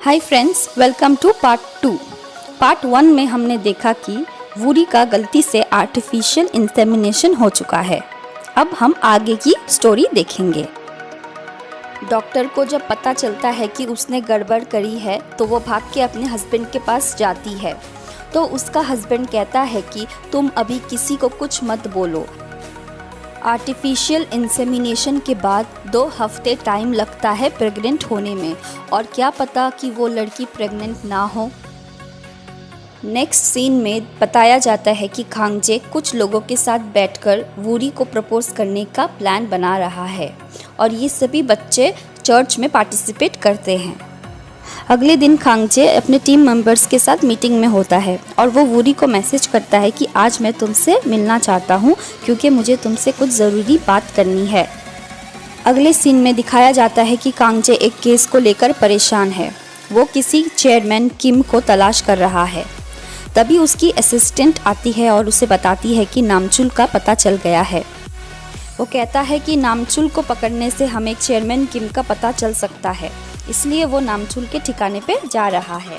Hi friends, welcome to part 2। Part 1 में हमने देखा कि वूरी का गलती से आर्टिफिशियल इंसेमिनेशन हो चुका है। अब हम आगे की स्टोरी देखेंगे। डॉक्टर को जब पता चलता है कि उसने गड़बड़ करी है तो वो भाग के अपने हस्बैंड के पास जाती है। तो उसका हस्बैंड कहता है कि तुम अभी किसी को कुछ मत बोलो। आर्टिफिशियल इंसेमिनेशन के बाद 2 हफ्ते टाइम लगता है प्रेग्नेंट होने में, और क्या पता कि वो लड़की प्रेग्नेंट ना हो। नेक्स्ट सीन में बताया जाता है कि खांगजे कुछ लोगों के साथ बैठकर वूरी को प्रपोज करने का प्लान बना रहा है, और ये सभी बच्चे चर्च में पार्टिसिपेट करते हैं। अगले दिन खांगजे अपने टीम मेंबर्स के साथ मीटिंग में होता है और वो वूरी को मैसेज करता है कि आज मैं तुमसे मिलना चाहता हूँ क्योंकि मुझे तुमसे कुछ ज़रूरी बात करनी है। अगले सीन में दिखाया जाता है कि खांगजे एक केस को लेकर परेशान है। वो किसी चेयरमैन किम को तलाश कर रहा है। तभी उसकी असिस्टेंट आती है और उसे बताती है कि नामचुल का पता चल गया है। वो कहता है कि नामचुल को पकड़ने से हमें चेयरमैन किम का पता चल सकता है, इसलिए वो नामचुल के ठिकाने पे जा रहा है।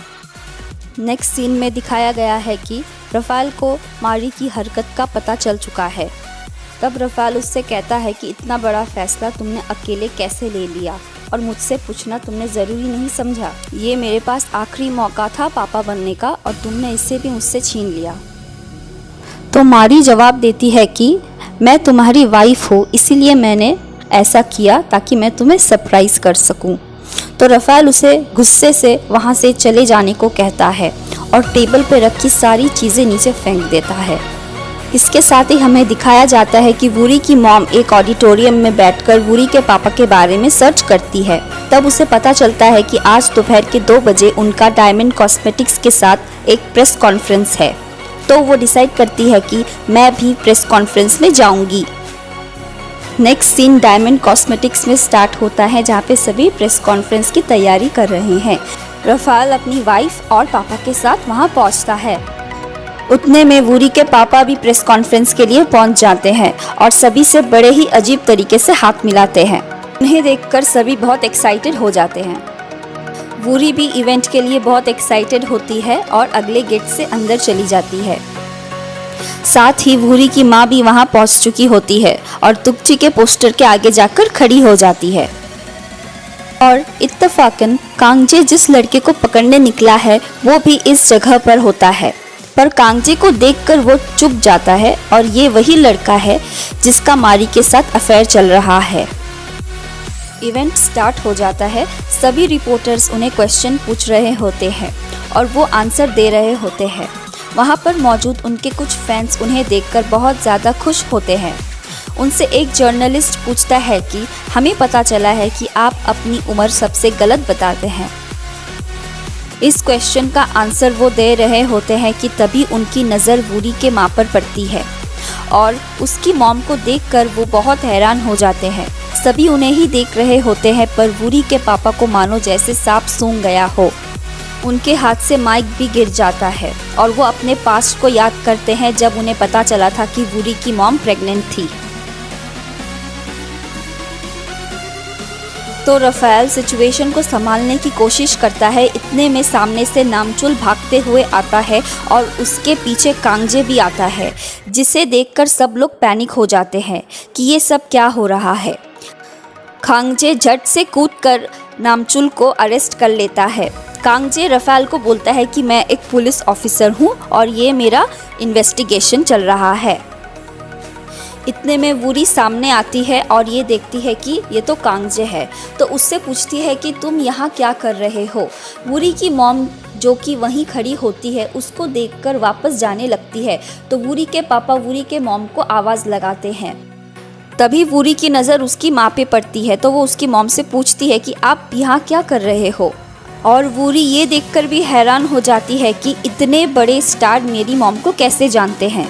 नेक्स्ट सीन में दिखाया गया है कि रफाल को मारी की हरकत का पता चल चुका है। तब रफाल उससे कहता है कि इतना बड़ा फैसला तुमने अकेले कैसे ले लिया और मुझसे पूछना तुमने ज़रूरी नहीं समझा। ये मेरे पास आखिरी मौका था पापा बनने का और तुमने इससे भी मुझसे छीन लिया। तो मारी जवाब देती है कि मैं तुम्हारी वाइफ हूँ, इसीलिए मैंने ऐसा किया ताकि मैं तुम्हें सरप्राइज़ कर सकूँ। तो रफाल उसे गुस्से से वहाँ से चले जाने को कहता है और टेबल पर रखी सारी चीज़ें नीचे फेंक देता है। इसके साथ ही हमें दिखाया जाता है कि वूरी की मॉम एक ऑडिटोरियम में बैठकर वूरी के पापा के बारे में सर्च करती है। तब उसे पता चलता है कि आज दोपहर के 2 बजे उनका डायमंड कॉस्मेटिक्स के साथ एक प्रेस कॉन्फ्रेंस है। तो वो डिसाइड करती है कि मैं भी प्रेस कॉन्फ्रेंस में जाऊंगी। नेक्स्ट सीन डायमंड कॉस्मेटिक्स में स्टार्ट होता है, जहाँ पे सभी प्रेस कॉन्फ्रेंस की तैयारी कर रहे हैं। रफाल अपनी वाइफ और पापा के साथ वहाँ पहुँचता है। उतने में वूरी के पापा भी प्रेस कॉन्फ्रेंस के लिए पहुँच जाते हैं और सभी से बड़े ही अजीब तरीके से हाथ मिलाते हैं। उन्हें देखकर सभी बहुत एक्साइटेड हो जाते हैं। वूरी भी इवेंट के लिए बहुत एक्साइटेड होती है और अगले गेट से अंदर चली जाती है। साथ ही वूरी की माँ भी वहाँ पहुँच चुकी होती है और तुकची के पोस्टर के आगे जाकर खड़ी हो जाती है। और इत्तफाकन खांगजे जिस लड़के को पकड़ने निकला है वो भी इस जगह पर होता है, पर खांगजे को देखकर वो चुप जाता है और ये वही लड़का है जिसका मारी के साथ अफेयर चल रहा है। इवेंट स्टार्ट हो जाता है। सभी रिपोर्टर्स उन्हें क्वेश्चन पूछ रहे होते हैं और वो आंसर दे रहे होते हैं। वहाँ पर मौजूद उनके कुछ फैंस उन्हें देखकर बहुत ज़्यादा खुश होते हैं। उनसे एक जर्नलिस्ट पूछता है कि हमें पता चला है कि आप अपनी उम्र सबसे गलत बताते हैं। इस क्वेश्चन का आंसर वो दे रहे होते हैं कि तभी उनकी नज़र वूरी के माँ पर पड़ती है और उसकी मॉम को देखकर वो बहुत हैरान हो जाते हैं। सभी उन्हें ही देख रहे होते हैं, पर वूरी के पापा को मानो जैसे सांप सूंघ गया हो। उनके हाथ से माइक भी गिर जाता है और वो अपने पास्ट को याद करते हैं जब उन्हें पता चला था कि वूरी की मॉम प्रेग्नेंट थी। तो रफाल सिचुएशन को संभालने की कोशिश करता है। इतने में सामने से नामचुल भागते हुए आता है और उसके पीछे खांगजे भी आता है, जिसे देखकर सब लोग पैनिक हो जाते हैं कि ये सब क्या हो रहा है। खांगजे झट से कूदकर नामचुल को अरेस्ट कर लेता है। खांगजे रफाल को बोलता है कि मैं एक पुलिस ऑफिसर हूँ और ये मेरा इन्वेस्टिगेशन चल रहा है। इतने में वूरी सामने आती है और ये देखती है कि ये तो खांगजे है, तो उससे पूछती है कि तुम यहाँ क्या कर रहे हो। वूरी की मॉम जो कि वहीं खड़ी होती है उसको देखकर वापस जाने लगती है, तो वूरी के पापा वूरी के मॉम को आवाज़ लगाते हैं। तभी वूरी की नज़र उसकी माँ पे पड़ती है, तो वो उसकी मॉम से पूछती है कि आप यहाँ क्या कर रहे हो। और वूरी ये देखकर भी हैरान हो जाती है कि इतने बड़े स्टार मेरी मॉम को कैसे जानते हैं।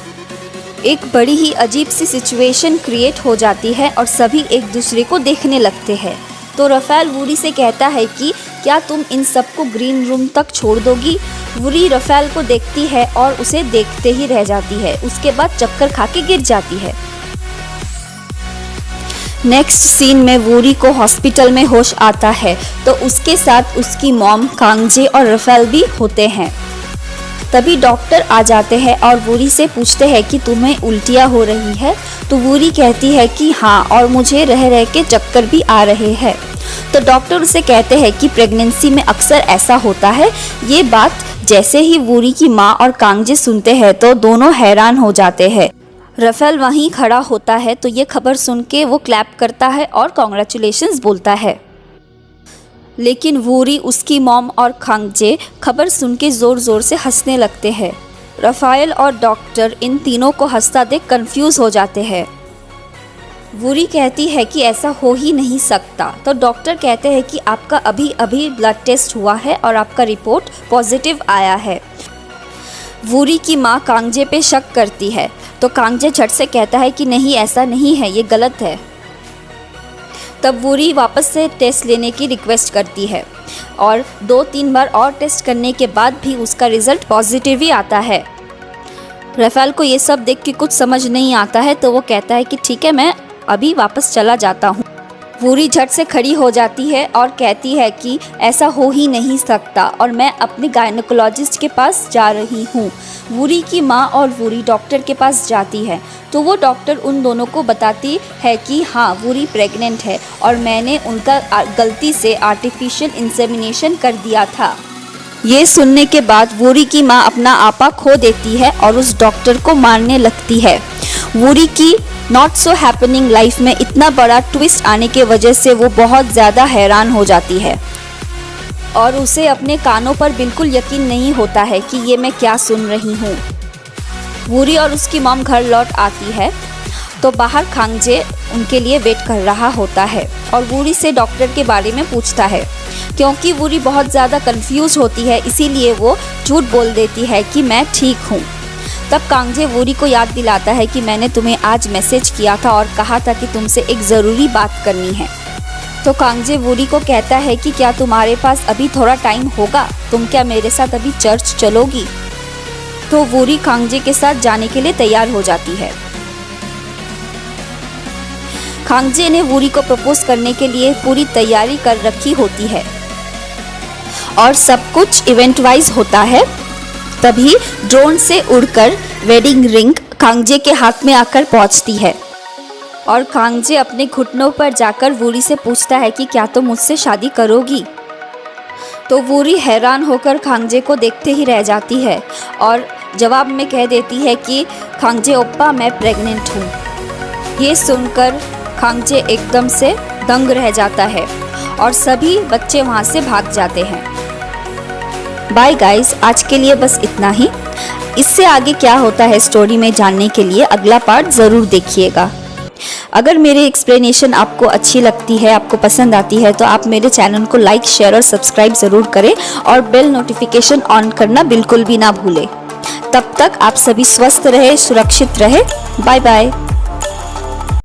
एक बड़ी ही अजीब सी सिचुएशन क्रिएट हो जाती है और सभी एक दूसरे को देखने लगते हैं। तो रफाल वूरी से कहता है कि क्या तुम इन सबको ग्रीन रूम तक छोड़ दोगी। वूरी रफाल को देखती है और उसे देखते ही रह जाती है। उसके बाद चक्कर खा के गिर जाती है। नेक्स्ट सीन में वूरी को हॉस्पिटल में होश आता है तो उसके साथ उसकी मॉम, कांगजे और राफेल भी होते हैं। तभी डॉक्टर आ जाते हैं और वूरी से पूछते हैं कि तुम्हें उल्टियाँ हो रही है। तो वूरी कहती है कि हाँ, और मुझे रह रह के चक्कर भी आ रहे हैं। तो डॉक्टर उसे कहते हैं कि प्रेगनेंसी में अक्सर ऐसा होता है। ये बात जैसे ही वूरी की माँ और कांगजे सुनते हैं तो दोनों हैरान हो जाते हैं। राफेल वहीं खड़ा होता है तो ये खबर सुन के वो क्लैप करता है और कॉन्ग्रेचुलेशंस बोलता है। लेकिन वूरी, उसकी मॉम और कांगजे खबर सुन के ज़ोर ज़ोर से हंसने लगते हैं। राफेल और डॉक्टर इन तीनों को हंसता देख कंफ्यूज हो जाते हैं। वूरी कहती है कि ऐसा हो ही नहीं सकता। तो डॉक्टर कहते हैं कि आपका अभी अभी ब्लड टेस्ट हुआ है और आपका रिपोर्ट पॉजिटिव आया है। वूरी की माँ कांगजे पे शक करती है तो कांगजे झट से कहता है कि नहीं, ऐसा नहीं है, ये गलत है। तब वूरी वापस से टेस्ट लेने की रिक्वेस्ट करती है और 2-3 बार और टेस्ट करने के बाद भी उसका रिजल्ट पॉजिटिव ही आता है। राफेल को ये सब देख के कुछ समझ नहीं आता है तो वो कहता है कि ठीक है, मैं अभी वापस चला जाता हूँ। वूरी झट से खड़ी हो जाती है और कहती है कि ऐसा हो ही नहीं सकता और मैं अपने गायनेकोलॉजिस्ट के पास जा रही हूँ। वूरी की माँ और वूरी डॉक्टर के पास जाती है तो वो डॉक्टर उन दोनों को बताती है कि हाँ, वूरी प्रेग्नेंट है और मैंने उनका गलती से आर्टिफिशियल इंसेमिनेशन कर दिया था। ये सुनने के बाद वूरी की माँ अपना आपा खो देती है और उस डॉक्टर को मारने लगती है। वूरी की नॉट सो हैपनिंग लाइफ में इतना बड़ा ट्विस्ट आने के वजह से वो बहुत ज़्यादा हैरान हो जाती है और उसे अपने कानों पर बिल्कुल यकीन नहीं होता है कि ये मैं क्या सुन रही हूँ। वूरी और उसकी मॉम घर लौट आती है तो बाहर कांगजे उनके लिए वेट कर रहा होता है और वूरी से डॉक्टर के बारे में पूछता है। क्योंकि वूरी बहुत ज़्यादा कंफ्यूज होती है इसीलिए वो झूठ बोल देती है कि मैं ठीक हूँ। तब कांगजे वूरी को याद दिलाता है कि मैंने तुम्हें आज मैसेज किया था और कहा था कि तुमसे एक ज़रूरी बात करनी है। तो कांगजे वूरी को कहता है कि क्या तुम्हारे पास अभी थोड़ा टाइम होगा, तुम क्या मेरे साथ अभी चर्च चलोगी? तो वूरी कांगजे के साथ जाने के लिए तैयार हो जाती है। कांगजे ने वूरी को प्रपोज करने के लिए पूरी तैयारी कर रखी होती है और सब कुछ इवेंट वाइज होता है। तभी ड्रोन से उड़कर वेडिंग रिंग कांगजे के हाथ में आकर पहुंचती है और कांगजे अपने घुटनों पर जाकर वूरी से पूछता है कि क्या तुम मुझसे शादी करोगी? तो वूरी हैरान होकर कांगजे को देखते ही रह जाती है और जवाब में कह देती है कि कांगजे ओप्पा, मैं प्रेग्नेंट हूँ। ये सुनकर कांगजे एकदम से दंग रह जाता है और सभी बच्चे वहाँ से भाग जाते हैं। बाय गाइस, आज के लिए बस इतना ही। इससे आगे क्या होता है स्टोरी में जानने के लिए अगला पार्ट ज़रूर देखिएगा। अगर मेरी एक्सप्लेनेशन आपको अच्छी लगती है, आपको पसंद आती है तो आप मेरे चैनल को लाइक, शेयर और सब्सक्राइब ज़रूर करें और बेल नोटिफिकेशन ऑन करना बिल्कुल भी ना भूलें। तब तक आप सभी स्वस्थ रहे, सुरक्षित रहे। Bye bye.